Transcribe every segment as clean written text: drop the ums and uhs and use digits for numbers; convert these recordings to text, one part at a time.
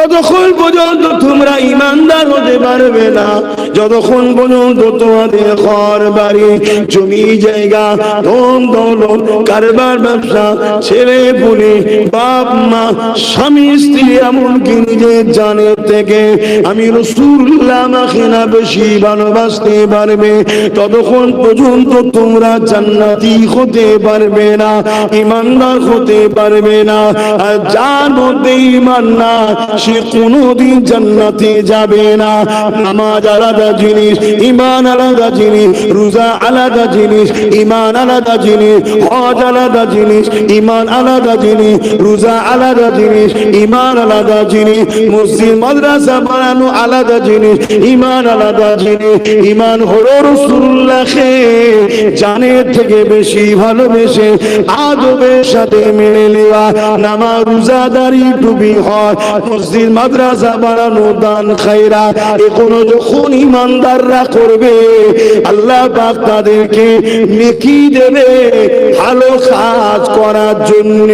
ততক্ষণ পর্যন্ত তোমরা ঈমানদার হতে পারবে না যতক্ষণ পর্যন্ত তোমাদের ঘর বাড়ি জমি জায়গা ধন দৌলত কারবার ব্যবসা ছেলে পুলে বাপ মা স্বামী স্ত্রী এমনকি নিজের জানের থেকে আমি রাসূলুল্লাহ আমাকে না বেশি ভালোবাসতে পারবে ততক্ষণ পর্যন্ত তোমরা জান্নাতি হতে পারবে না ঈমানদার হতে পারবে না। আর যার মধ্যে ঈমান না সে কোনোদিন জান্নাতে যাবে না। নামাজ আলাদা জিনিস, ঈমান আলাদা জিনিস, রোজা আলাদা জিনিস, ঈমান আলাদা জিনিস, হজ আলাদা জিনিস, ঈমান আলাদা জিনিস, রোজা আলাদা জিনিস, ঈমান আলাদা জিনিস, মসজিদ মাদ্রাসা বানানো আলাদা জিনিস, ঈমান আলাদা জিনিস। ঈমান হলো রাসূলুল্লাহকে জানের থেকে বেশি ভালোবেসে আদবের সাথে মেনে নেওয়া, নামাজ রোজাদারি টুপি হজ মসজিদ মাদ্রাসা বানানো দান খায়রাত এগুলো যখন ঈমানদাররা করবে আল্লাহ পাক তাদেরকে নেকি দেবে ভালো কাজ করার জন্য।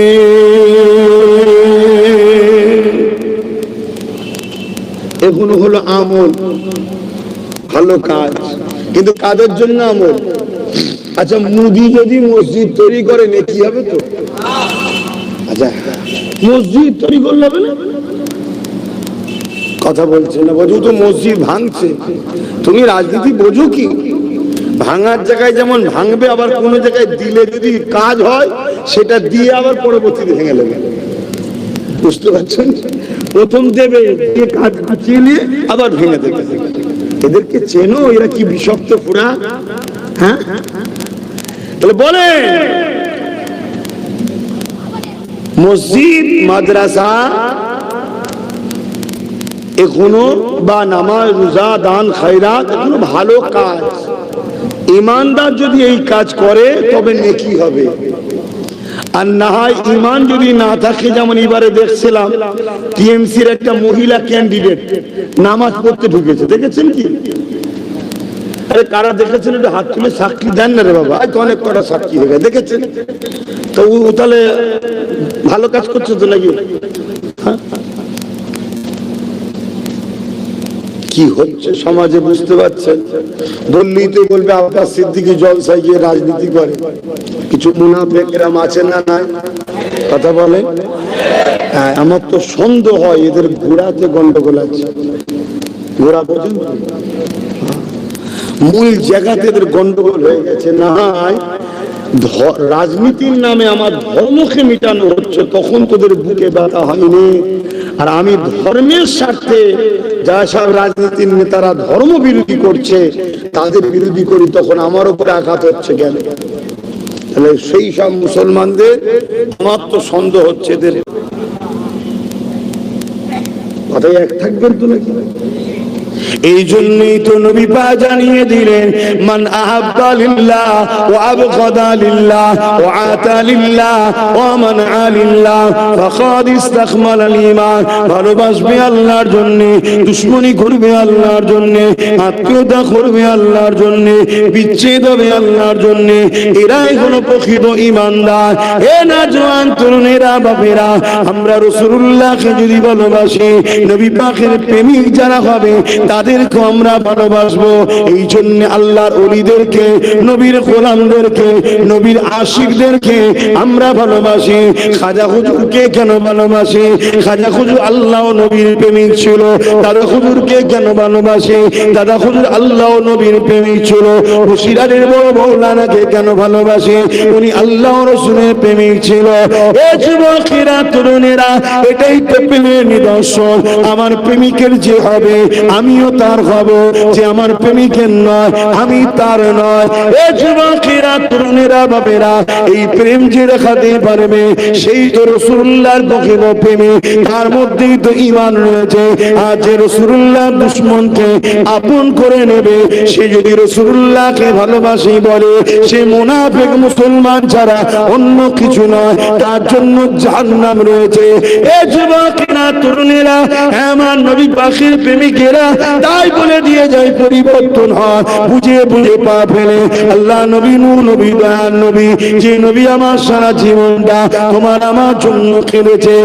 এগুলো হলো আমল, ভালো কাজ, কিন্তু কাদের জন্য আমল? আচ্ছা মুদি যদি মসজিদ তৈরি করে নেকি হবে তো? আচ্ছা মসজিদ তৈরি করলে হবে না? কথা বলছে না, বোঝো তো মসজিদ ভাঙছে। তুমি রাজনীতি বোঝো কি? ভাঙার জায়গায় যেমন ভাঙবে, আবার কোন জায়গায় দিলে যদি কাজ হয় সেটা দিয়ে আবার পরবর্তীতে ভেঙে নেবে। বুঝতে পারছেন? প্রথম দেবে, কাজ গুছিয়ে নিয়ে আবার ভেঙে দেবে। এদেরকে চেনো? এরা কি বিষাক্ত পুরা। হ্যাঁ তাহলে বলে মসজিদ মাদ্রাসা এখনো বা নামাজ রোজা দান খায়রাত এখনো ভালো কাজ। ঈমানদার যদি এই কাজ করে তবে নেকি হবে, আর না হয় ঈমান যদি না থাকে। যেমন এবারে দেখছিলাম টিএমসির একটা মহিলা ক্যান্ডিডেট নামাজ পড়তে ঢুকেছে, দেখেছেন কি? আরে কারা দেখেছেন একটু হাত তুলে সাক্ষী দেন না রে বাবা, আজ অনেক কটা সাক্ষী হয়ে গেছে, দেখেছেন তো? ও তাহলে ভালো কাজ করছে তো নাকি? কি হচ্ছে সমাজে বুঝতে পারছেন? বললেই তো বলবে আব্বাস সিদ্দিকী জলসায় গিয়ে রাজনীতি করে। কিছু মুনাফিকরা আছে না নাই? কথা বলে। হ্যাঁ, আমার তো সন্দেহ হয় এদের ঘোড়াতে গন্ডগোল আছে। ঘোড়া বোঝেন? মূল জায়গাতে এদের গন্ডগোল হয়ে গেছে। না হয় রাজনীতির নামে আমার ধর্মকে মিটানো হচ্ছে, তখন তোদের বুকে ব্যথা হয়নি। আর আমি ধর্মের স্বার্থে যারা সব রাজনীতির নেতারা ধর্ম বিরোধী করছে তাদের বিরোধী করি, তখন আমার উপরে আঘাত হচ্ছে কেন? তাহলে সেই সব মুসলমানদের আমার তো সন্দেহ হচ্ছে এদের কথাই এক থাকবেন তো নাকি? এই জন্যই তো নবী পাক জানিয়ে দিলেন মান আহাব্বা লিল্লাহ ওয়া আবগাদা লিল্লাহ ওয়া আতা লিল্লাহ ওয়া মানআ লিল্লাহ ফাকাদ ইসতাকমালা ঈমান। ভালোবাসবে আল্লাহর জন্য, দুশমনি করবে আল্লাহর জন্য, আত্মীয়তা করবে আল্লাহর জন্য, বিচ্ছেদ হবে আল্লাহর জন্য, এরাই হলো প্রকৃত ঈমানদার। হে নওজোয়ান তরুণেরা বাপেরা, আমরা রাসূলুল্লাহকে যদি ভালোবাসি, নবী পাকের প্রেমিক যারা হবে তাদেরকে আমরা ভালোবাসবো। এই জন্য আল্লাহর ওলিদেরকে, নবীর গোলামদেরকে, নবীর আশিকদেরকে আমরা ভালোবাসি। খাজা হুজুরকে কেন ভালোবাসি? খাজা হুজুর আল্লাহ নবীর প্রেমিক ছিল। দাদা হুজুরকে কেন ভালোবাসি? দাদা হুজুর আল্লাহ নবীর প্রেমিক ছিল। হুশিয়ারের বড় মৌলানাকে কেন ভালোবাসি? উনি আল্লাহ রাসূলের প্রেমিক ছিল। এ যুবকেরা তরুণেরা, এটাই তো প্রেমের নিদর্শন। আমার প্রেমিকের যে হবে আমিও তার হব, যে আমার প্রেমিকের নয় আমি তার নয়। এ যুবকেরা তরুণেরা বাবেরা, এই প্রেম যে দেখাতে পারবে সেই তো রাসূলুল্লাহর প্রকৃত প্রেমী, তার মধ্যেই তো ঈমান রয়েছে। আর যে রাসূলুল্লাহর দুশমনকে আপন করে নেবে, সে যদি রাসূলুল্লাহকে ভালোবাসি বলে, সে মুনাফিক মুসলমান ছাড়া অন্য কিছু নয়, তার জন্য জাহান্নাম রয়েছে। এ যুবকেরা তরুণেরা, আমার নবী পাকের প্রেমিকেরা, তাই বলে দিয়ে যায় পরিবর্তন হয়, বুঝে বুঝে পা ফেলে। আল্লাহ নবী নূর নবী দয়ার নবী, যে নবী আমার সারা জীবনটা তোমার আমার জন্য খেলেছে,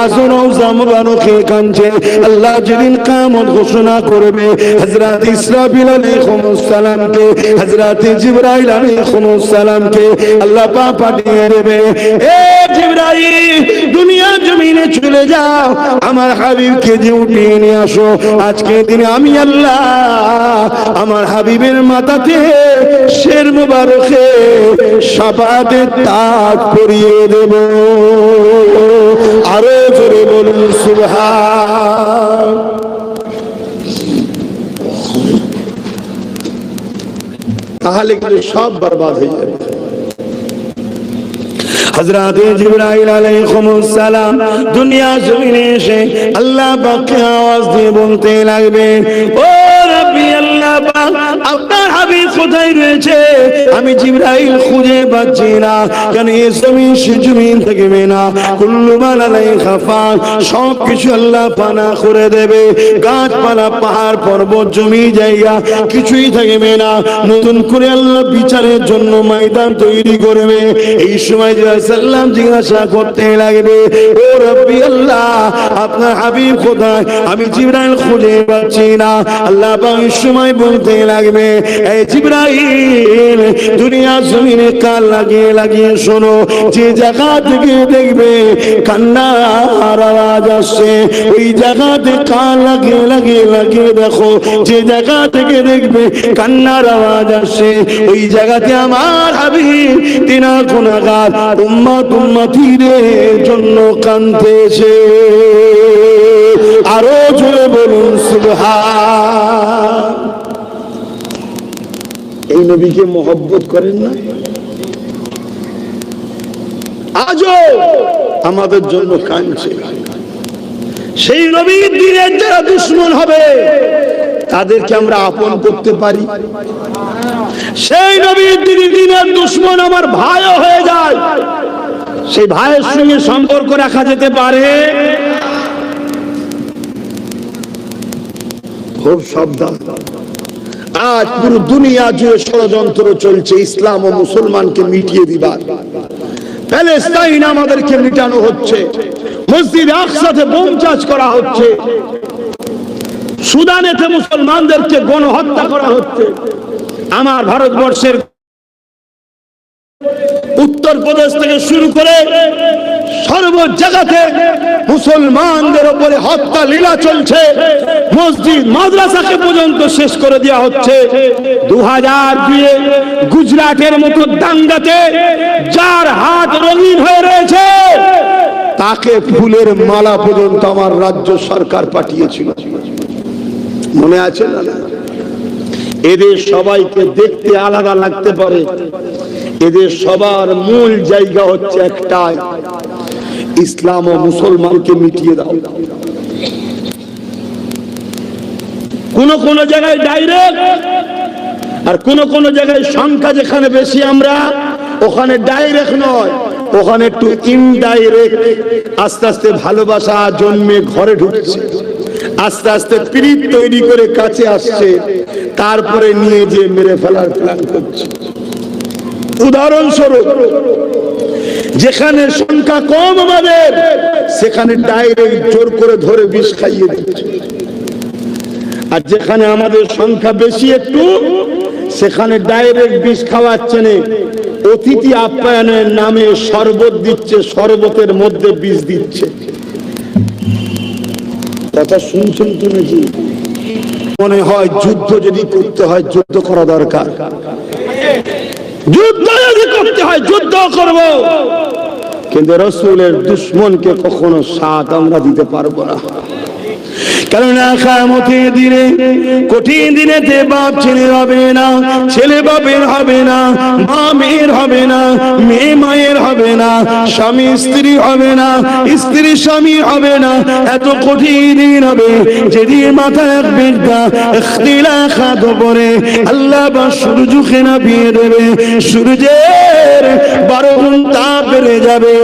আজও রওজা মুবারকে কাঁদছে। আল্লাহ যেদিন কিয়ামত ঘোষণা করবে, হযরত ইসরাফিল আলাইহিস সালামকে, হযরত জিবরাইল আলাইহিস সালামকে আল্লাহ পাক পাঠিয়ে দেবে, এ জিবরাইল দুনিয়া জমিনে চলে যাও, আমার হাবিবকে যে উঠিয়ে নিয়ে আসো। আজকে দিনে আমি আল্লাহ আমার হাবিবের মাথাতে শের মুবারকে শাফাআতের তাজ পরিয়ে দেব। আরো জোরে বলুন সুবহান। তাহলে কিন্তু সব বরবাদ হয়ে যাবে। হযরত জিবরাইল আলাইহিস সালাম দুনিয়া জমিনে এসে আল্লাহ পাককে আওয়াজ দিয়ে বলতে লাগবে, ও রব্বি আল্লাহ পাক, আপনার হাবিব কোথায় রয়েছে? আমি জিবরাইল খুঁজে পাচ্ছি না। কেন এই জমিন সে জমিন থাকবে না, কুল্লু মা আলাইহা ফান, সব কিছু আল্লাহ পানা করে দেবে। গাছপালা, পাহাড় পর্বত, জমি জায়গা কিছুই থাকবে না। নতুন করে আল্লাহ বিচারের জন্য ময়দান তৈরি করবে। এই সময় সাল্লাম জিজ্ঞাসা করতে লাগবে, ও রব্বি আল্লাহ, আপনার হাবিব কোথায়? আমি জিবরাইল খুঁজে পাচ্ছি না। আল্লাহ পাক এই সময় বলতে লাগবে, এই জিবরাইল দুনিয়া জমিনে কান লাগিয়ে লাগিয়ে শোনো, যে জায়গা থেকে দেখবে কান্নার আওয়াজ আসছে, ওই জায়গাতে কান লাগিয়ে লাগিয়ে লাগিয়ে দেখো। যে জায়গা থেকে দেখবে কান্নার আওয়াজ আসছে, ওই জায়গাতে আমার হাবিব তিনা গুনাহগার উম্মত উম্মতিদের জন্য কাঁদতেছে। আরো জোরে বলুন সুবহান। এই নবীকে মহব্বত করেন না? আজও আমাদের জন্য কাঁদছে। সেই নবীর দিনের যারা দুশমন হবে তাদেরকে আমরা আপন করতে পারি? সেই নবীর দিনের দুশমন আমার ভাইও হয়ে যায়, সেই ভাইয়ের সঙ্গে সম্পর্ক রাখা যেতে পারে? খুব সাবধান। আজ পুরো দুনিয়া জুড়ে ষড়যন্ত্র চলছে ইসলাম ও মুসলমানকে মিটিয়ে দিবার। প্যালেস্তাইন আমাদেরকে মিটানো হচ্ছে, মসজিদ আকসাতে বোম চার্জ করা হচ্ছে, সুদানেতে মুসলমানদেরকে গণহত্যা করা হচ্ছে। আমার ভারতবর্ষের উত্তরপ্রদেশ থেকে শুরু করে সর্ব জায়গাতে মুসলমানদের উপরে হত্যা লীলা চলছে। মসজিদ মাদ্রাসাকে পর্যন্ত শেষ করে দেওয়া হচ্ছে। 2002 গুজরাটের মতো দাঙ্গাতে যার হাত রঙিন হয়ে রয়েছে, তাকে ফুলের মালা পর্যন্ত আমার রাজ্য সরকার পাঠিয়েছিল, মনে আছে না? এদের সবাইকে দেখতে আলাদা লাগতে পারে, এদের সবার মূল জায়গা হচ্ছে একটাই, ইসলাম ও মুসলমানকে মিটিয়ে দাও। কোন কোন জায়গায় ডাইরেক্ট, আর কোন কোন জায়গায় সংখ্যা যেখানে বেশি আমরা, ওখানে ডাইরেক্ট নয়, ওখানে একটু ইনডাইরেক্ট। আস্তে আস্তে ভালোবাসা জন্মে ঘরে ঢুকছে, আস্তে আস্তে প্রীত তৈরি করে কাছে আসছে, তারপরে নিয়ে যে মেরে ফেলার প্ল্যান করছে। উদাহরণস্বরূপ, যেখানে সংখ্যা কম আমাদের, সেখানে ডাইরেক্ট জোর করে ধরে বিষ খাইয়ে দিচ্ছে। আর যেখানে আমাদের সংখ্যা বেশি একটু, সেখানে ডাইরেক্ট বিষ খাওয়াচ্ছে না, অতিথি আপ্যায়নের নামে শরবত দিচ্ছে, শরবতের মধ্যে বিষ দিচ্ছে। কথা শুনছেন তো নাকি? মনে হয় যুদ্ধ যদি করতে হয়, যুদ্ধ করা দরকার। যুদ্ধ যদি করতে হয়, যুদ্ধ করব, কিন্তু রাসূলের দুশমনকে কখনো সাথ আমরা দিতে পারবো না। কেননা কিয়ামতের দিনে, কঠিন দিনেতে বাপ ছেলে হবে না, ছেলে বাপের হবে না, মা মেয়ের হবে না, মেয়ে মায়ের হবে না, স্বামী স্ত্রী হবে না, স্ত্রী স্বামী হবে না। এত কঠিন দিন হবে যেদিন মাথায় একটা ইখতিলাফাত পড়ে আল্লাহ বা সূর্যকে নামিয়ে দেবে, সূর্যের 12 ঘন্টা বেড়ে যাবে। যাবে,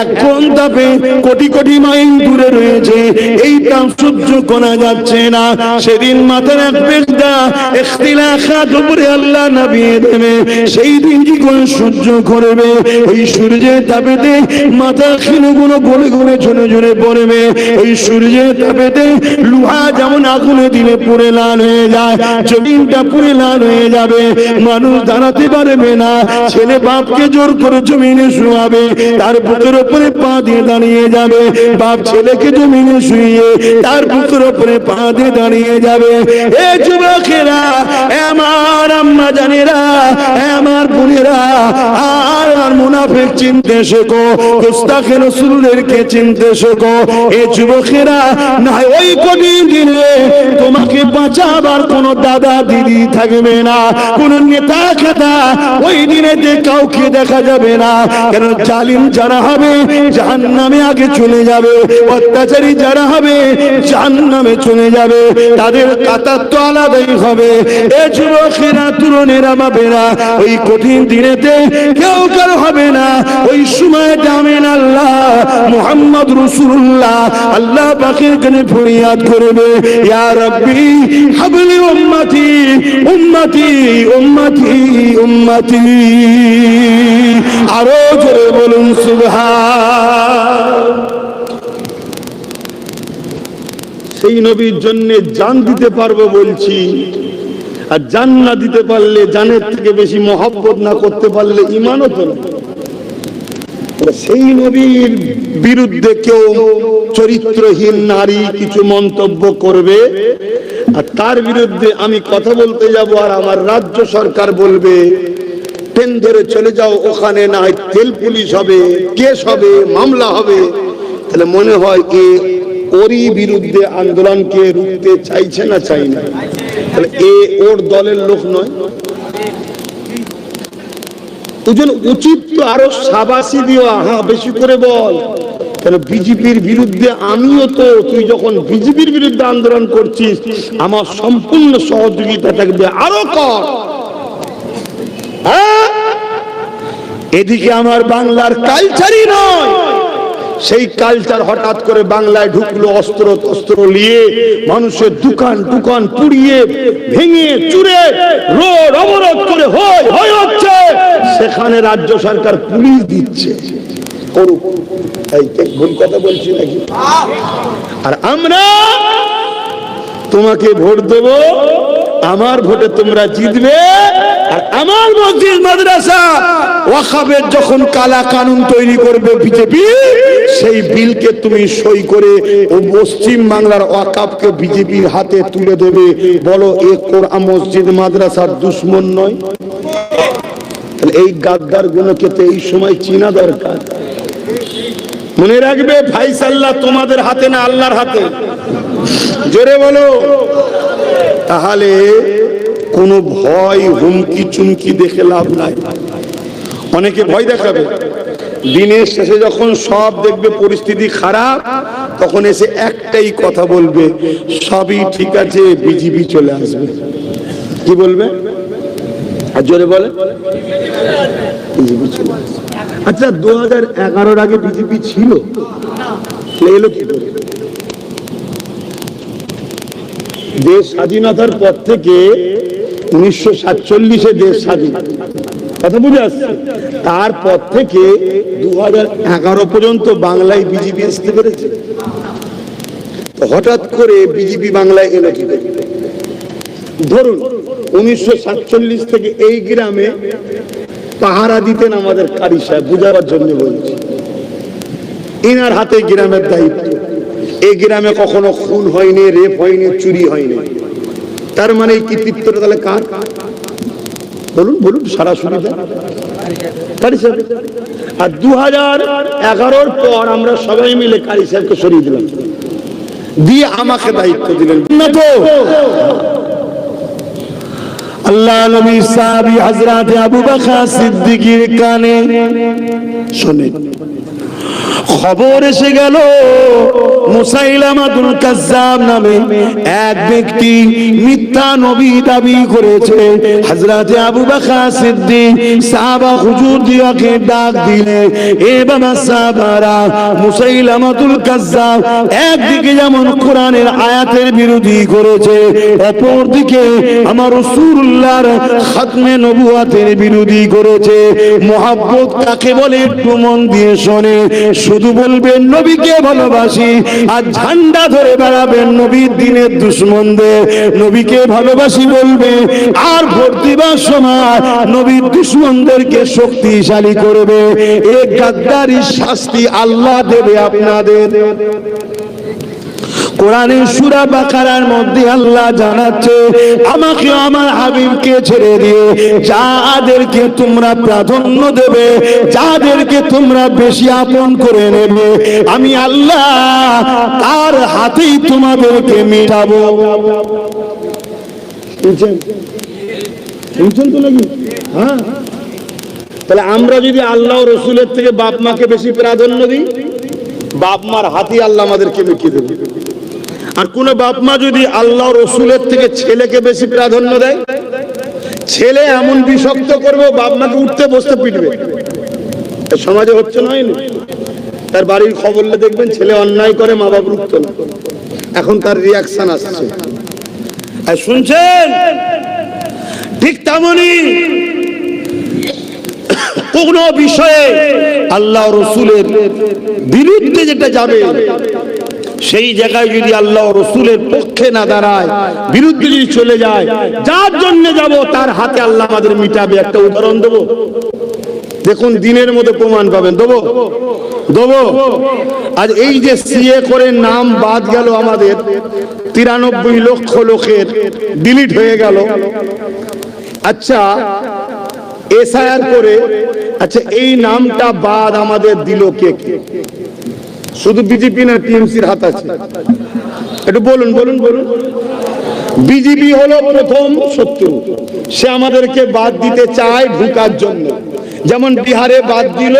এক কোন তাপে কোটি কোটি মাইল দূরে রয়েছে, এই তাপ সহ্য করা যাচ্ছে না। সেদিন মাথার এক বেগদা ইখতিলাফাত উপরে আল্লাহ নামিয়ে দেবে, সেই দিন কি করে সহ্য করবে? ওই সূর্যের তাপেতে মাথা খিনুগুলো গলে গলে ঝরে ঝরে পড়বে। ওই সূর্যের তাপেতে লোহা যেমন আগুনে দিলে পুড়ে লাল হয়ে যায়, জমিনটা পুড়ে লাল হয়ে যাবে, মানুষ দাঁড়াতে পারবে না। ছেলে বাপকে জোর করে জমিনে শুয়াবে, তার বুকের উপরে পা দিয়ে দাঁড়িয়ে যাবে। বাপ ছেলেকে জমিনে শুইয়ে তার বুকের উপরে পা দিয়ে দাঁড়িয়ে যাবে। এ যুবকেরা, আমার আম্মা জানেরা, আমার বোনেরা, আর মুনাফিক চিনতে শেখো, গোস্তাখে রাসূলদেরকে চিনতে শেখো। এ যুবকেরা, না ওই কঠিন দিনে তোমাকে বাঁচাবার কোন দাদা দিদি থাকবে না, কোন নেতা খেতা ওই দিনে কাউকে দেখা যাবে না। কেন জালিম যারা হবে জাহান্নামে আগে চলে যাবে, অত্যাচারী যারা হবে জাহান্নামে চলে যাবে, তাদের কাতার তো আলাদাই হবে। এ যুবকেরা, তরুণেরা, বাবেরা, ওই কঠিন দিনেতে কেউ কার হবে না। ওই সময় জামেন আল্লাহ মুহাম্মদ রাসূলুল্লাহ আল্লাহ পাকের কাছে ফরিয়াদ করবে, ইয়া রাব্বি হাবলি উম্মতি উম্মতি উম্মতি উম্মতি। আরো জোরে বলুন সুবহান। সেই নবীর জন্য জান দিতে পারবো বলছি, আর জান না দিতে পারলে, জানের থেকে বেশি মহব্বত না করতে পারলে ঈমানও তো না। সেই নবীর বিরুদ্ধে কেউ চরিত্রহীন নারী কিছু মন্তব্য করবে, আর তার বিরুদ্ধে আমি কথা বলতে যাব, আর আমার রাজ্য সরকার বলবে ট্রেন ধরে চলে যাও, ওখানে না হয় তেল পুলিশ হবে, কেস হবে, মামলা হবে। তাহলে মনে হয় কি ওরই বিরুদ্ধে আন্দোলনকে রুখতে চাইছে না চাই না? তাহলে ওর দলের লোক নয়। উচিত তো আরো শাবাশি দেওয়া, হ্যাঁ বেশি করে বল। কেন বিজেপির বিরুদ্ধে আমিও তো, তুই যখন বিজেপির বিরুদ্ধে আন্দোলন করছিস আমার সম্পূর্ণ সহযোগিতা থাকবে, আরো কর। এদিকে আমার বাংলার কালচারই নয়, সেই কালচার হঠাৎ করে বাংলায় ঢুকলো, অস্ত্র টস্ত্র নিয়ে মানুষের দোকান টুকান পুড়িয়ে ভেঙে চুরে রোড অবরোধ করে হচ্ছে। সেখানে রাজ্য সরকার পুলিশ দিচ্ছে, করুক। ভুল কথা বলছি নাকি? আর আমরা তোমাকে ভোট দেব, আমার ভোটে তোমরা জিতবে, আর আমার মসজিদ মাদ্রাসা ওয়াকফের যখন কালা কানুন তৈরি করবে বিজেপি, সেই বিলকে তুমি সই করে ও পশ্চিম বাংলার ওয়াকফকে বিজেপির হাতে তুলে দেবে। বলো এ কোরআন মসজিদ মাদ্রাসার দুশমন নয়? এই গাদ্দার গুলোকে তো এই সময় চিনা দরকার। মনে রাখবে ফাইসাল্লাহ তোমাদের হাতে না, আল্লাহর হাতে। জোরে বলো। তাহলে কোনো ভয় হুমকি চুমকি দেখে লাভ নাই। অনেকে ভয় দেখাবে, দিনের শেষে যখন সব দেখবে পরিস্থিতি খারাপ, তখন এসে একটাই কথা বলবে, সবই ঠিক আছে, বিজেপি চলে আসবে। কি বলবে? আর জোরে বলে বিজেপি চলে আসবে। আচ্ছা, 2011-র আগে বিজেপি ছিল? এলো কি করে? দেশ স্বাধীনতার পর থেকে 1947-এ দেশ স্বাধীন, কথা বুঝে আসছে। তারপর থেকে 2011 পর্যন্ত বাংলায় বিজেপি আসতে পেরেছে। হঠাৎ করে বিজেপি বাংলায় এলো কি? ধরুন 1947 থেকে এই গ্রামে পাহারা দিতেন আমাদের কারি সাহেব, বুঝাবার জন্য বলছি, ইনার হাতে গ্রামের দায়িত্ব। এই গ্রামে কখনো খুন হয়নি, রেপ হয়নি, চুরি হয়নি। তার মানে এই কৃতিত্বটা তাহলে কার? বলুন বলুন, সারা সুবিধা কারি সাহেব। আর 2011-র পর আমরা সবাই মিলে কারি সাহেবকে সরিয়ে দিলাম, দিয়ে আমাকে দায়িত্ব দিলেন না তো? আল্লাহ নবী সাহাবী হযরত আবু বকর সিদ্দিকীর কানে শোনেন, খবর এসে গেল মুসাইলামাতুল কাজ্জাব নামে এক ব্যক্তি মিথ্যা নবী দাবি করেছে। হযরত আবু বকর সিদ্দিক সাহাবা হুজুর দিয়াকে ডাক দিলে, এ বাবা সাহাবারা, মুসাইলামাতুল কাজ্জাব একদিকে যেমন কোরআনের আয়াতের বিরোধী করেছে, অপরদিকে আমার রাসূলুল্লাহর খাতমে নবুয়তের বিরোধী করেছে। মুহাব্বত কাকে বলে একটু মন দিয়ে শোনে। শুধু বলবেন নবীকে ভালোবাসি আর ঝান্ডা ধরে বেড়াবেন নবীর দিনের দুশমনদের। নবীকে ভালোবাসি বলবে আর ভোট দিবার সময় নবীর দুশমনদেরকে শক্তিশালী করবে। এই গাদ্দারির শাস্তি আল্লাহ দেবে আপনাদের। কোরআনের সূরা বাকারার মধ্যে আল্লাহ জানাচ্ছে, আমাকে আমার হাবিবকে ছেড়ে দিয়ে যাদেরকে তোমরা প্রাধান্য দেবে, যাদেরকে তোমরা বেশি আপন করে নেবে, আমি আল্লাহ তার হাতেই তোমাদেরকে মেটাবো। শুনছেন তো নাকি? হ্যাঁ, তাহলে আমরা যদি আল্লাহ রসুলের থেকে বাপ মাকে বেশি প্রাধান্য দিই, বাপ মার হাতেই আল্লাহ আমাদেরকে মিটিয়ে দেবে। আর কোন বাপ মা যদি আল্লাহ রসুলের থেকে ছেলেকে বেশি প্রাধান্য দেয়, ছেলে এমন বিষাক্ত করবে বাপ মাকে উঠতে বসতে পিটবে। সমাজে হচ্ছে না, হয়নি? তার বাড়ির খবর দেখবেন ছেলে অন্যায় করে, মা বাপ উঠতো না, এখন তার রিয়াকশন আসছে। আর শুনছেন, ঠিক তেমনি কোন বিষয়ে আল্লাহ রসুলের বিরুদ্ধে যেটা যাবে, সেই জায়গায় যদি আল্লাহ রসুলের পক্ষে না দাঁড়ায়, বিরুদ্ধে যদি চলে যায়, যার জন্য যাব তার হাতে আল্লাহ আমাদের মিটাবে। একটা উদাহরণ দেবো, দেখুন দিনের মধ্যে প্রমাণ পাবেন। দেবো। আজ এই যে সিএ করে নাম বাদ গেল, আমাদের 93 লক্ষ লোকের ডিলিট হয়ে গেল। আচ্ছা, এসআইআর করে, আচ্ছা এই নামটা বাদ আমাদের দিল কে? শুধু বিজেপি না টিএমসির হাত আছে? একটু বলুন। বিজেপি হলো প্রথম শত্রু, সে আমাদেরকে বাদ দিতে চায় ঢুকার জন্য। যেমন বিহারে বাদ দিল,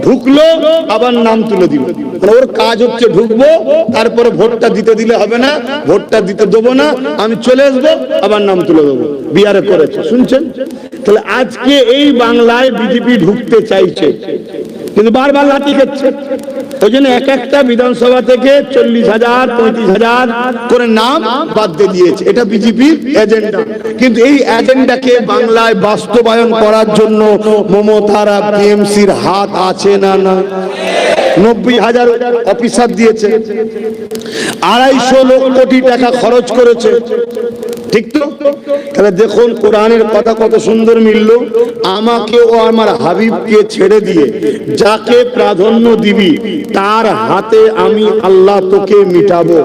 ঢুকলো, আবার নাম তুলে দিল। ওর কাজ হচ্ছে ঢুকবো, তারপরে ভোটটা দিতে দিলে হবে না, ভোটটা দিতে দেবো না, আমি চলে আসবো, আবার নাম তুলে দেবো। বিহারে করেছে, শুনছেন? তাহলে আজকে এই বাংলায় বিজেপি ঢুকতে চাইছে, কিন্তু বারবার লাঠি খাচ্ছে। ওই জন্য এক একটা বিধানসভা থেকে 40,000 35,000 করে নাম বাদ দিয়ে দিয়েছে। এটা বিজেপির এজেন্ডা। কিন্তু এই এজেন্ডাকে বাংলায় বাস্তবায়ন করার জন্য মমতারা টিএমসির হাত আছে না? 90,000 অফিসার দিয়েছে, 250 কোটি টাকা খরচ করেছে, ঠিক তো? তাহলে দেখুন কোরআনের কথা কত সুন্দর মিলল। আমাকে ও আমার হাবিবকে ছেড়ে দিয়ে যাকে প্রাধান্য দিবি তার হাতে আমি আল্লাহ তোকে মিটাবো।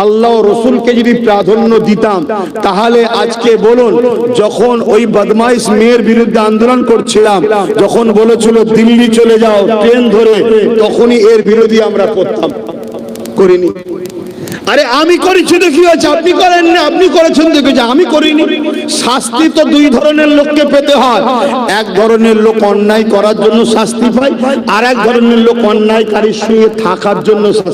আল্লাহ রসুলকে যদি প্রাধান্য দিতাম, তাহলে আজকে বলুন, যখন ওই বদমাইশ মেয়ের বিরুদ্ধে আন্দোলন করছিলাম, যখন বলেছিল দিল্লি চলে যাও ট্রেন ধরে, তখনই এর বিরোধী আমরা করতাম, করিনি। আরে আমি করেছি তো কি হয়েছে? আপনি করেন না, আপনি করেছেন দেখেছি, আমি করিনি। শাস্তি তো দুই ধরনের লোককে পেতে হয়। এক ধরনের লোক অন্যায় করার জন্য শাস্তি পায়, আর এক ধরনের লোক অন্যায়কারীর সঙ্গে থাকার জন্য শাস্তি